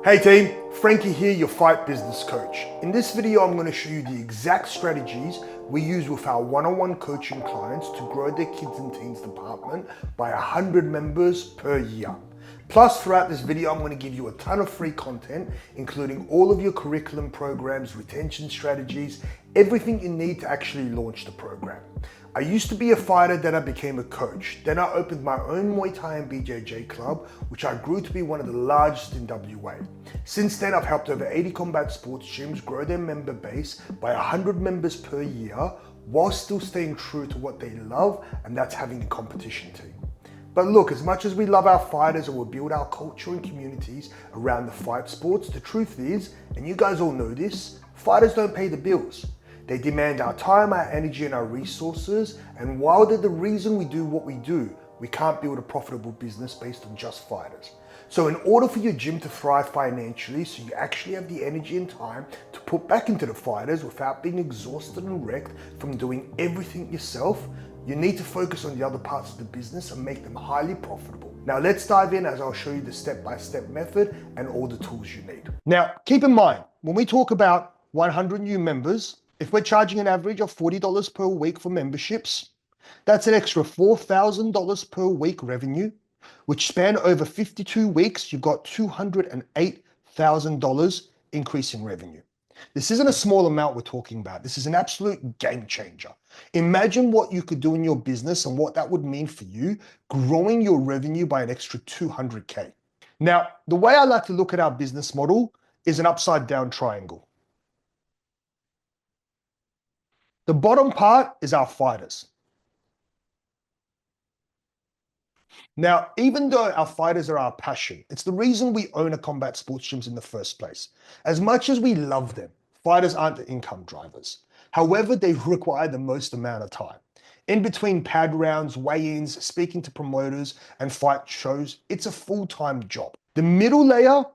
Hey team, Frankie here, your fight business coach. In this video, I'm going to show you the exact strategies we use with our one-on-one coaching clients to grow their kids and teens department by 100 members per year. Plus, throughout this video, I'm going to give you a ton of free content, including all of your curriculum programs, retention strategies, everything you need to actually launch the program. I used to be a fighter, then I became a coach. Then I opened my own Muay Thai and BJJ club, which I grew to be one of the largest in WA. Since then, I've helped over 80 combat sports gyms grow their member base by 100 members per year, while still staying true to what they love, and that's having a competition team. But look, as much as we love our fighters and we build our culture and communities around the fight sports, the truth is, and you guys all know this, fighters don't pay the bills. They demand our time, our energy, and our resources, and while they're the reason we do what we do, we can't build a profitable business based on just fighters. So in order for your gym to thrive financially, so you actually have the energy and time to put back into the fighters without being exhausted and wrecked from doing everything yourself, you need to focus on the other parts of the business and make them highly profitable. Now let's dive in as I'll show you the step-by-step method and all the tools you need. Now, keep in mind, when we talk about 100 new members, if we're charging an average of $40 per week for memberships, that's an extra $4,000 per week revenue, which span over 52 weeks, you've got $208,000 increase in revenue. This isn't a small amount we're talking about. This is an absolute game changer. Imagine what you could do in your business and what that would mean for you, growing your revenue by an extra 200K. Now, the way I like to look at our business model is an upside down triangle. The bottom part is our fighters. Now, even though our fighters are our passion, it's the reason we own a combat sports gyms in the first place. As much as we love them, fighters aren't the income drivers. However, they require the most amount of time. In between pad rounds, weigh-ins, speaking to promoters, and fight shows, it's a full-time job. The middle layer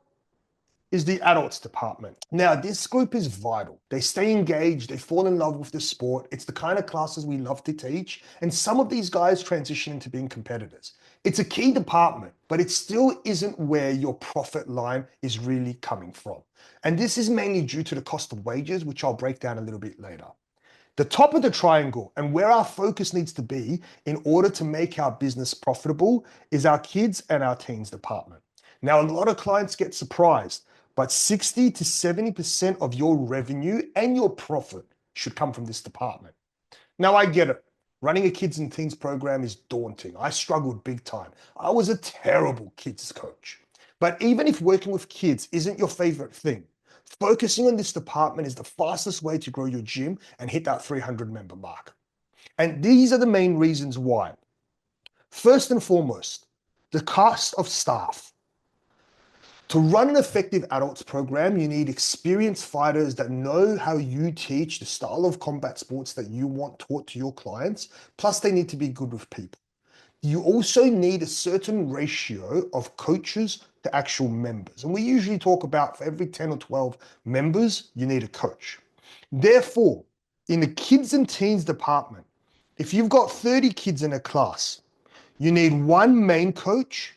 is the adults department. Now, this group is vital. They stay engaged, they fall in love with the sport. It's the kind of classes we love to teach, and some of these guys transition into being competitors. It's a key department, but it still isn't where your profit line is really coming from. And this is mainly due to the cost of wages, which I'll break down a little bit later. The top of the triangle and where our focus needs to be in order to make our business profitable is our kids and our teens department. Now, a lot of clients get surprised, but 60 to 70% of your revenue and your profit should come from this department. Now, I get it. Running a kids and teens program is daunting. I struggled big time. I was a terrible kids coach. But even if working with kids isn't your favorite thing, focusing on this department is the fastest way to grow your gym and hit that 300 member mark. And these are the main reasons why. First and foremost, the cost of staff. To run an effective adults program, you need experienced fighters that know how you teach the style of combat sports that you want taught to your clients, plus they need to be good with people. You also need a certain ratio of coaches to actual members. And we usually talk about for every 10 or 12 members, you need a coach. Therefore, in the kids and teens department, if you've got 30 kids in a class, you need one main coach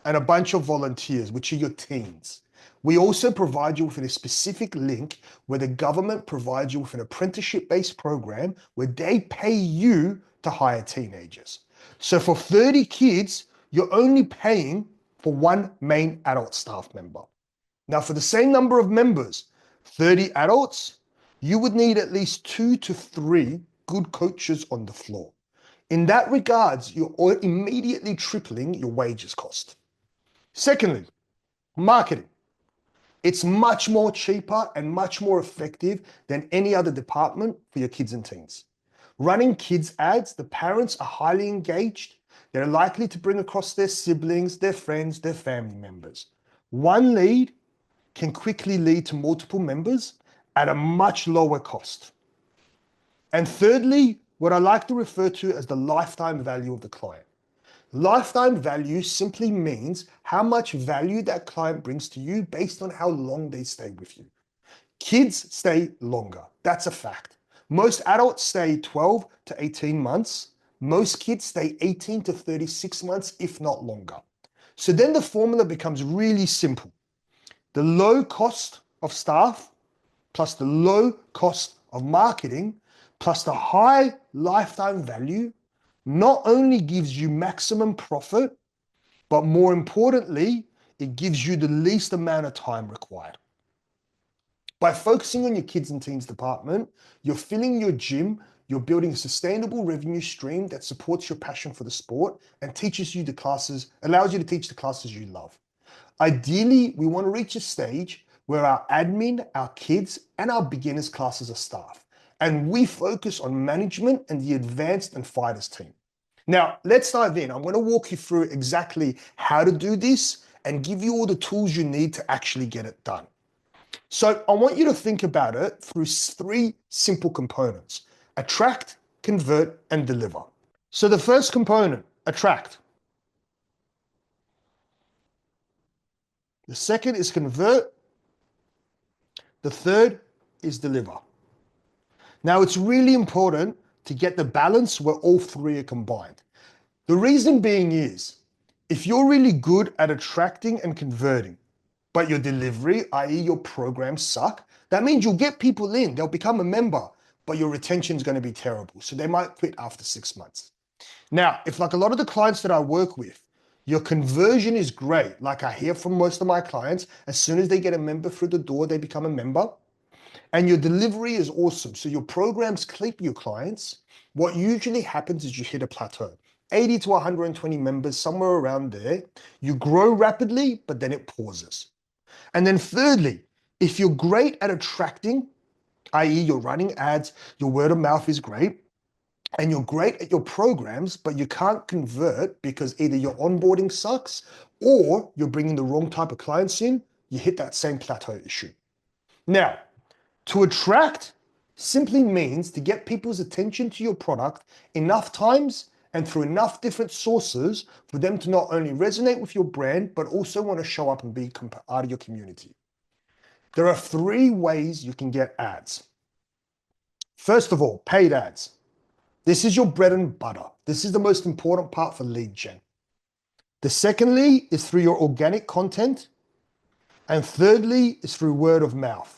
and a bunch of volunteers, which are your teens. We also provide you with a specific link where the government provides you with an apprenticeship-based program where they pay you to hire teenagers. So for 30 kids, you're only paying for one main adult staff member. Now for the same number of members, 30 adults, you would need at least 2 to 3 good coaches on the floor. In that regards, you're immediately tripling your wages cost. Secondly, marketing. It's much more cheaper and much more effective than any other department for your kids and teens. Running kids ads, the parents are highly engaged. They're likely to bring across their siblings, their friends, their family members. One lead can quickly lead to multiple members at a much lower cost. And thirdly, what I like to refer to as the lifetime value of the client. Lifetime value simply means how much value that client brings to you based on how long they stay with you. Kids stay longer. That's a fact. Most adults stay 12 to 18 months. Most kids stay 18 to 36 months, if not longer. So then the formula becomes really simple. The low cost of staff plus the low cost of marketing plus the high lifetime value not only gives you maximum profit, but more importantly, it gives you the least amount of time required. By focusing on your kids and teens department, you're filling your gym, you're building a sustainable revenue stream that supports your passion for the sport and teaches you the classes, allows you to teach the classes you love. Ideally, we want to reach a stage where our admin, our kids, and our beginners classes are staffed, and we focus on management and the advanced and fighters team. Now, let's dive in. I'm going to walk you through exactly how to do this and give you all the tools you need to actually get it done. So I want you to think about it through 3 simple components: attract, convert, and deliver. So the first component, attract. The second is convert. The third is deliver. Now, it's really important to get the balance where all 3 are combined. The reason being is, if you're really good at attracting and converting, but your delivery, i.e. your programs suck, that means you'll get people in, they'll become a member, but your retention is going to be terrible. So they might quit after 6 months. Now, if like a lot of the clients that I work with, your conversion is great, like I hear from most of my clients, as soon as they get a member through the door, they become a member, and your delivery is awesome, so your programs keep your clients, what usually happens is you hit a plateau. 80 to 120 members, somewhere around there. You grow rapidly, but then it pauses. And then thirdly, if you're great at attracting, i.e. you're running ads, your word of mouth is great, and you're great at your programs, but you can't convert because either your onboarding sucks or you're bringing the wrong type of clients in, you hit that same plateau issue. Now, to attract simply means to get people's attention to your product enough times and through enough different sources for them to not only resonate with your brand, but also want to show up and be part of your community. There are 3 ways you can get ads. First of all, paid ads. This is your bread and butter. This is the most important part for lead gen. The secondly is through your organic content. And thirdly is through word of mouth.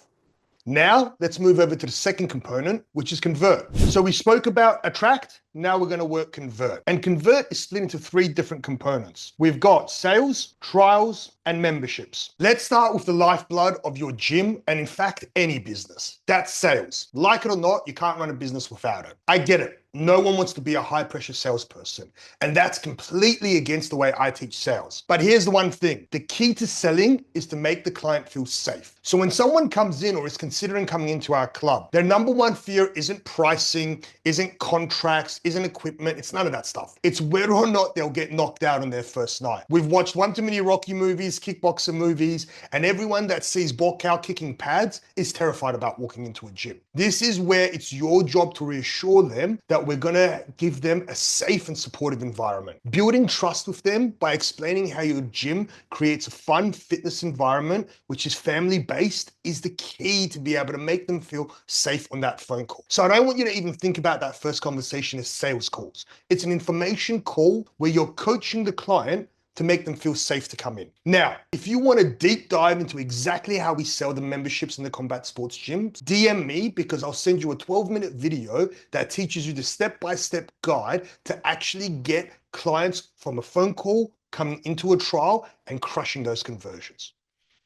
Now, let's move over to the second component, which is convert. So we spoke about attract, now we're going to work convert. And convert is split into 3 different components. We've got sales, trials, and memberships. Let's start with the lifeblood of your gym and in fact, any business. That's sales. Like it or not, you can't run a business without it. I get it. No one wants to be a high pressure salesperson. And that's completely against the way I teach sales. But here's the one thing. The key to selling is to make the client feel safe. So when someone comes in or is considering coming into our club, their number one fear isn't pricing, isn't contracts, isn't equipment. It's none of that stuff. It's whether or not they'll get knocked out on their first night. We've watched one too many Rocky movies, kickboxer movies, and everyone that sees Borkow kicking pads is terrified about walking into a gym. This is where it's your job to reassure them that we're gonna give them a safe and supportive environment. Building trust with them by explaining how your gym creates a fun fitness environment, which is family-based, is the key to be able to make them feel safe on that phone call. So I don't want you to even think about that first conversation as sales calls. It's an information call where you're coaching the client to make them feel safe to come in. Now, if you want to deep dive into exactly how we sell the memberships in the combat sports gyms, DM me because I'll send you a 12-minute video that teaches you the step-by-step guide to actually get clients from a phone call coming into a trial and crushing those conversions.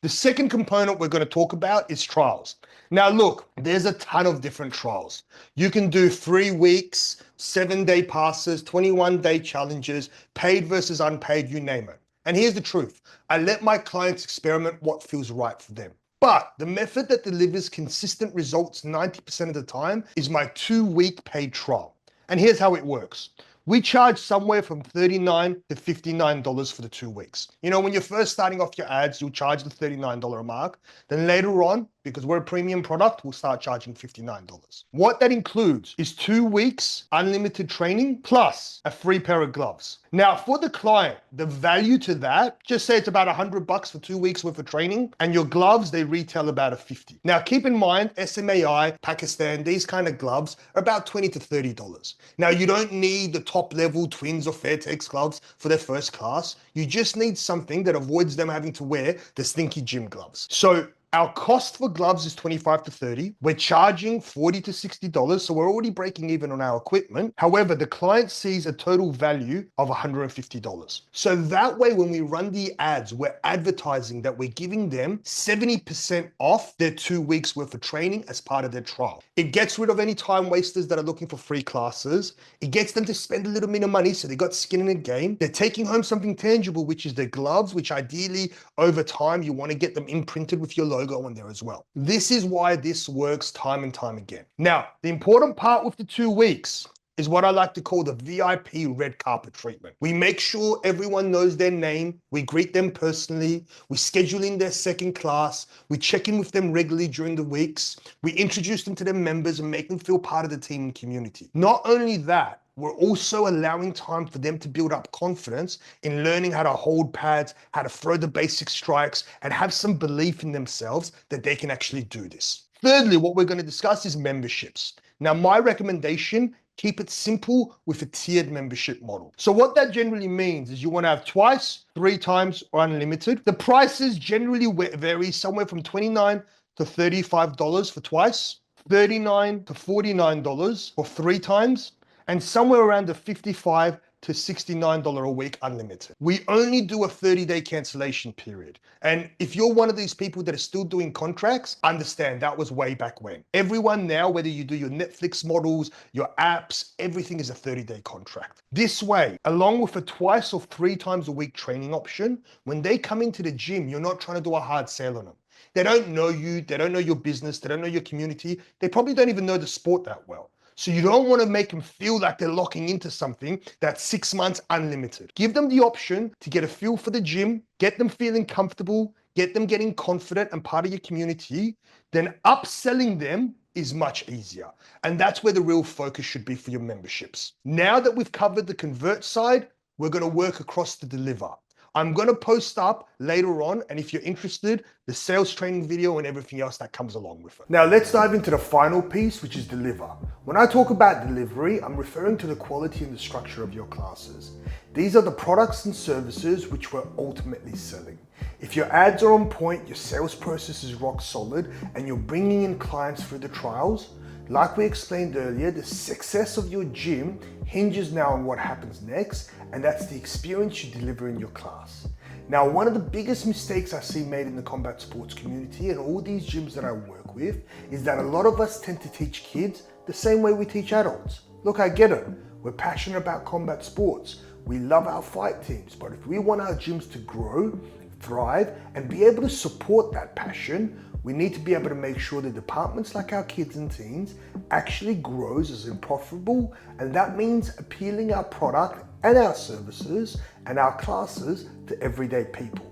The second component we're going to talk about is trials. Now look, there's a ton of different trials. You can do 3 weeks, 7-day passes, 21-day challenges, paid versus unpaid, you name it. And here's the truth. I let my clients experiment what feels right for them. But the method that delivers consistent results 90% of the time is my 2-week paid trial. And here's how it works. We charge somewhere from $39 to $59 for the 2 weeks. You know, when you're first starting off your ads, you'll charge the $39 mark. Then later on, because we're a premium product, we'll start charging $59. What that includes is 2 weeks unlimited training plus a free pair of gloves. Now, for the client, the value to that, just say it's about $100 for 2 weeks worth of training, and your gloves, they retail about a 50. Now, keep in mind, SMAI, Pakistan, these kind of gloves are about $20 to $30. Now, you don't need the top level Twins or Fairtex gloves for their first class. You just need something that avoids them having to wear the stinky gym gloves. So our cost for gloves is 25 to 30. We're charging 40 to $60, so we're already breaking even on our equipment. However, the client sees a total value of $150. So that way, when we run the ads, we're advertising that we're giving them 70% off their 2 weeks worth of training as part of their trial. It gets rid of any time wasters that are looking for free classes. It gets them to spend a little bit of money, so they got skin in the game. They're taking home something tangible, which is their gloves, which ideally over time, you want to get them imprinted with your logo on there as well. This is why this works time and time again. Now, the important part with the 2 weeks is what I like to call the VIP red carpet treatment. We make sure everyone knows their name. We greet them personally. We schedule in their second class. We check in with them regularly during the weeks. We introduce them to their members and make them feel part of the team and community. Not only that, we're also allowing time for them to build up confidence in learning how to hold pads, how to throw the basic strikes, and have some belief in themselves that they can actually do this. Thirdly, what we're going to discuss is memberships. Now, my recommendation, keep it simple with a tiered membership model. So what that generally means is you want to have twice, 3 times, or unlimited. The prices generally vary somewhere from $29 to $35 for twice, $39 to $49 for 3 times, and somewhere around the $55 to $69 a week unlimited. We only do a 30-day cancellation period. And if you're one of these people that are still doing contracts, understand that was way back when. Everyone now, whether you do your Netflix models, your apps, everything is a 30-day contract. This way, along with a twice or 3 times a week training option, when they come into the gym, you're not trying to do a hard sale on them. They don't know you, they don't know your business, they don't know your community, they probably don't even know the sport that well. So you don't want to make them feel like they're locking into something that's 6 months unlimited. Give them the option to get a feel for the gym, get them feeling comfortable, get them getting confident and part of your community. Then upselling them is much easier. And that's where the real focus should be for your memberships. Now that we've covered the convert side, we're going to work across the deliver. I'm going to post up later on, and if you're interested, the sales training video and everything else that comes along with it. Now let's dive into the final piece, which is deliver. When I talk about delivery, I'm referring to the quality and the structure of your classes. These are the products and services which we're ultimately selling. If your ads are on point, your sales process is rock solid, and you're bringing in clients through the trials, like we explained earlier, the success of your gym hinges now on what happens next, and that's the experience you deliver in your class. Now, one of the biggest mistakes I see made in the combat sports community and all these gyms that I work with is that a lot of us tend to teach kids the same way we teach adults. Look, I get it. We're passionate about combat sports. We love our fight teams, but if we want our gyms to grow, thrive, and be able to support that passion, we need to be able to make sure that departments like our kids and teens actually grows as profitable, and that means appealing our product and our services and our classes to everyday people.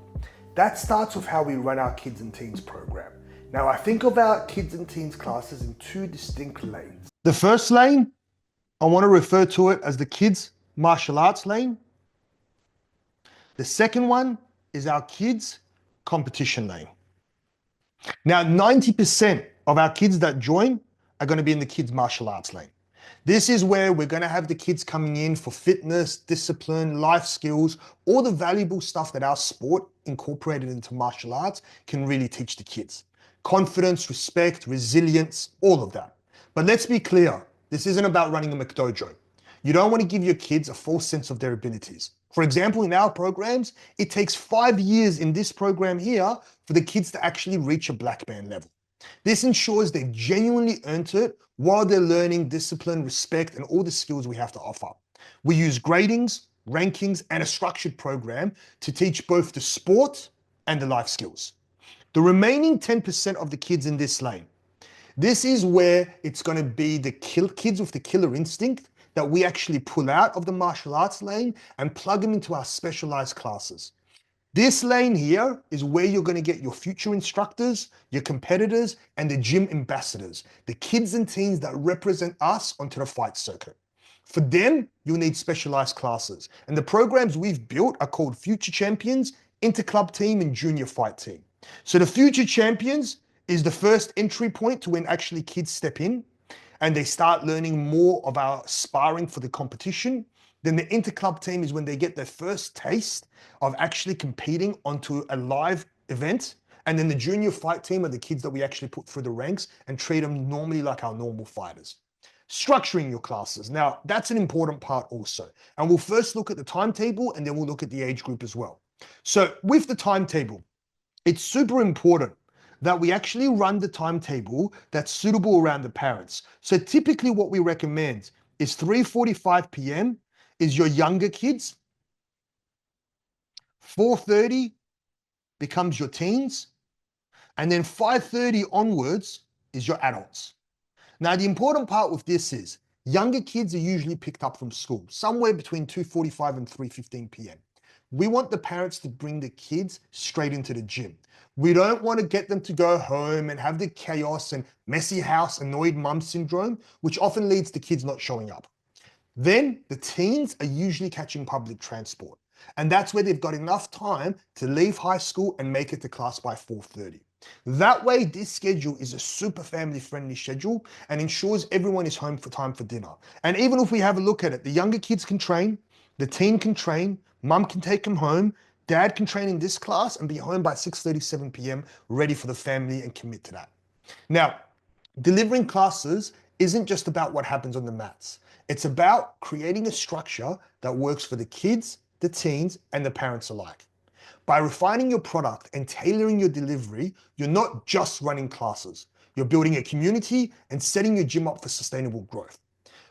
That starts with how we run our kids and teens program. Now, I think of our kids and teens classes in 2 distinct lanes. The first lane, I want to refer to it as the kids martial arts lane. The second one is our kids competition lane. Now, 90% of our kids that join are going to be in the kids martial arts lane. This is where we're going to have the kids coming in for fitness, discipline, life skills, all the valuable stuff that our sport incorporated into martial arts can really teach the kids. Confidence, respect, resilience, all of that. But let's be clear, this isn't about running a McDojo. You don't want to give your kids a false sense of their abilities. For example, in our programs, it takes 5 years in this program here for the kids to actually reach a black belt level. This ensures they've genuinely earned it while they're learning discipline, respect, and all the skills we have to offer. We use gradings, rankings, and a structured program to teach both the sport and the life skills. The remaining 10% of the kids in this lane, this is where it's going to be the kids with the killer instinct that we actually pull out of the martial arts lane and plug them into our specialized classes. This lane here is where you're going to get your future instructors, your competitors, and the gym ambassadors, the kids and teens that represent us onto the fight circuit. For them, you'll need specialized classes. And the programs we've built are called Future Champions, Interclub Team, and Junior Fight Team. So the Future Champions is the first entry point to when actually kids step in and they start learning more of our sparring for the competition. Then the Interclub Team is when they get their first taste of actually competing onto a live event. And then the Junior Fight Team are the kids that we actually put through the ranks and treat them normally like our normal fighters. Structuring your classes. Now, that's an important part also. And we'll first look at the timetable and then we'll look at the age group as well. So with the timetable, it's super important that we actually run the timetable that's suitable around the parents. So typically what we recommend is 3:45 p.m. is your younger kids, 4:30 becomes your teens, and then 5:30 onwards is your adults. Now, the important part with this is younger kids are usually picked up from school, somewhere between 2:45 and 3:15 p.m. We want the parents to bring the kids straight into the gym. We don't want to get them to go home and have the chaos and messy house, annoyed mum syndrome, which often leads to kids not showing up. Then the teens are usually catching public transport. And that's where they've got enough time to leave high school and make it to class by 4:30. That way, this schedule is a super family friendly schedule and ensures everyone is home for time for dinner. And even if we have a look at it, the younger kids can train, the teen can train, mum can take them home, dad can train in this class and be home by 6:37 p.m. ready for the family and commit to that. Now, delivering classes isn't just about what happens on the mats. It's about creating a structure that works for the kids, the teens, and the parents alike. By refining your product and tailoring your delivery, you're not just running classes. You're building a community and setting your gym up for sustainable growth.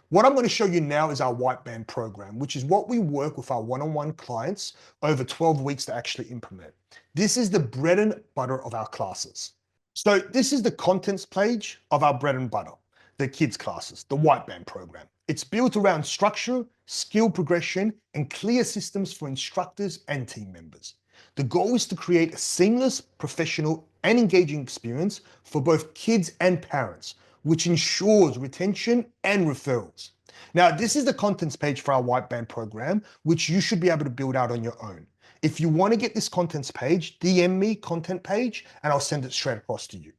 What I'm going to show you now is our white band program, which is what we work with our one-on-one clients over 12 weeks to actually implement. This is the bread and butter of our classes. So this is the contents page of our bread and butter, the kids classes, the white band program. It's built around structure, skill progression, and clear systems for instructors and team members. The goal is to create a seamless, professional, and engaging experience for both kids and parents, which ensures retention and referrals. Now, this is the contents page for our white band program, which you should be able to build out on your own. If you want to get this contents page, DM me content page, and I'll send it straight across to you.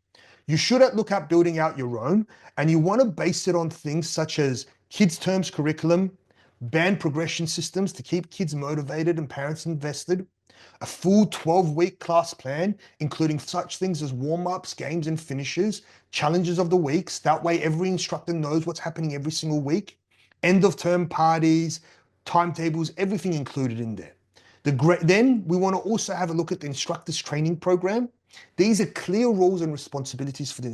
You should look at building out your own, and you want to base it on things such as kids' terms curriculum, band progression systems to keep kids motivated and parents invested, a full 12-week class plan, including such things as warm-ups, games and finishes, challenges of the weeks. That way every instructor knows what's happening every single week, end of term parties, timetables, everything included in there. Then we want to also have a look at the instructors training program. These are clear roles and responsibilities for the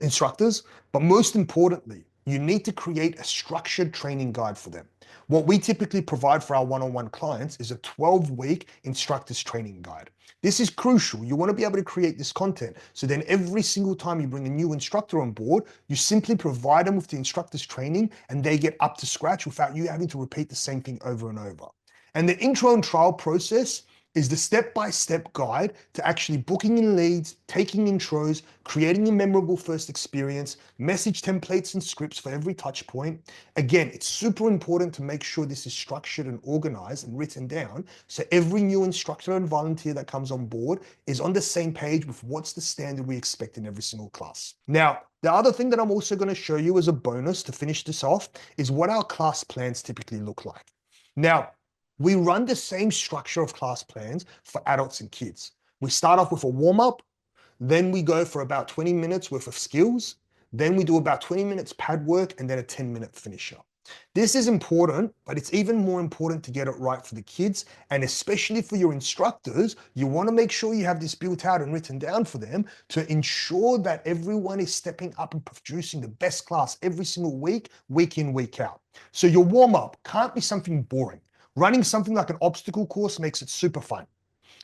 instructors, but most importantly, you need to create a structured training guide for them. What we typically provide for our one-on-one clients is a 12-week instructors training guide. This is crucial. You want to be able to create this content. So then every single time you bring a new instructor on board, you simply provide them with the instructor's training and they get up to scratch without you having to repeat the same thing over and over. And the intro and trial process is the step-by-step guide to actually booking in leads, taking intros, creating a memorable first experience, message templates and scripts for every touch point. Again, it's super important to make sure this is structured and organized and written down so every new instructor and volunteer that comes on board is on the same page with what's the standard we expect in every single class. Now, the other thing that I'm also going to show you as a bonus to finish this off is what our class plans typically look like. Now, we run the same structure of class plans for adults and kids. We start off with a warm-up, then we go for about 20 minutes worth of skills, then we do about 20 minutes pad work, and then a 10-minute finisher. This is important, but it's even more important to get it right for the kids, and especially for your instructors, you want to make sure you have this built out and written down for them to ensure that everyone is stepping up and producing the best class every single week, week in, week out. So your warm-up can't be something boring. Running something like an obstacle course makes it super fun.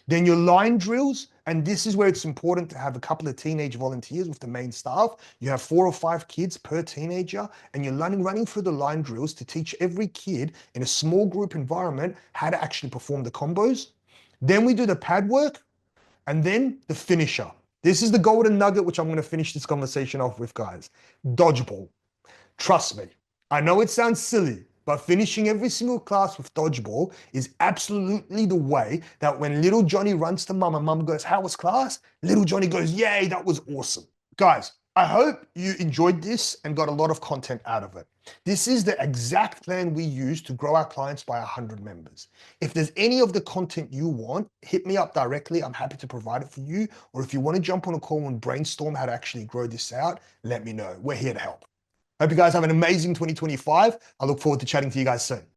Then your line drills, and this is where it's important to have a couple of teenage volunteers with the main staff. You have 4 or 5 kids per teenager, and you're running through the line drills to teach every kid in a small group environment how to actually perform the combos. Then we do the pad work, and then the finisher. This is the golden nugget, which I'm going to finish this conversation off with, guys. Dodgeball. Trust me. I know it sounds silly, but finishing every single class with dodgeball is absolutely the way that when little Johnny runs to mum and mum goes, "How was class?" Little Johnny goes, "Yay, that was awesome." Guys, I hope you enjoyed this and got a lot of content out of it. This is the exact plan we use to grow our clients by 100 members. If there's any of the content you want, hit me up directly. I'm happy to provide it for you. Or if you want to jump on a call and brainstorm how to actually grow this out, let me know. We're here to help. Hope you guys have an amazing 2025. I look forward to chatting to you guys soon.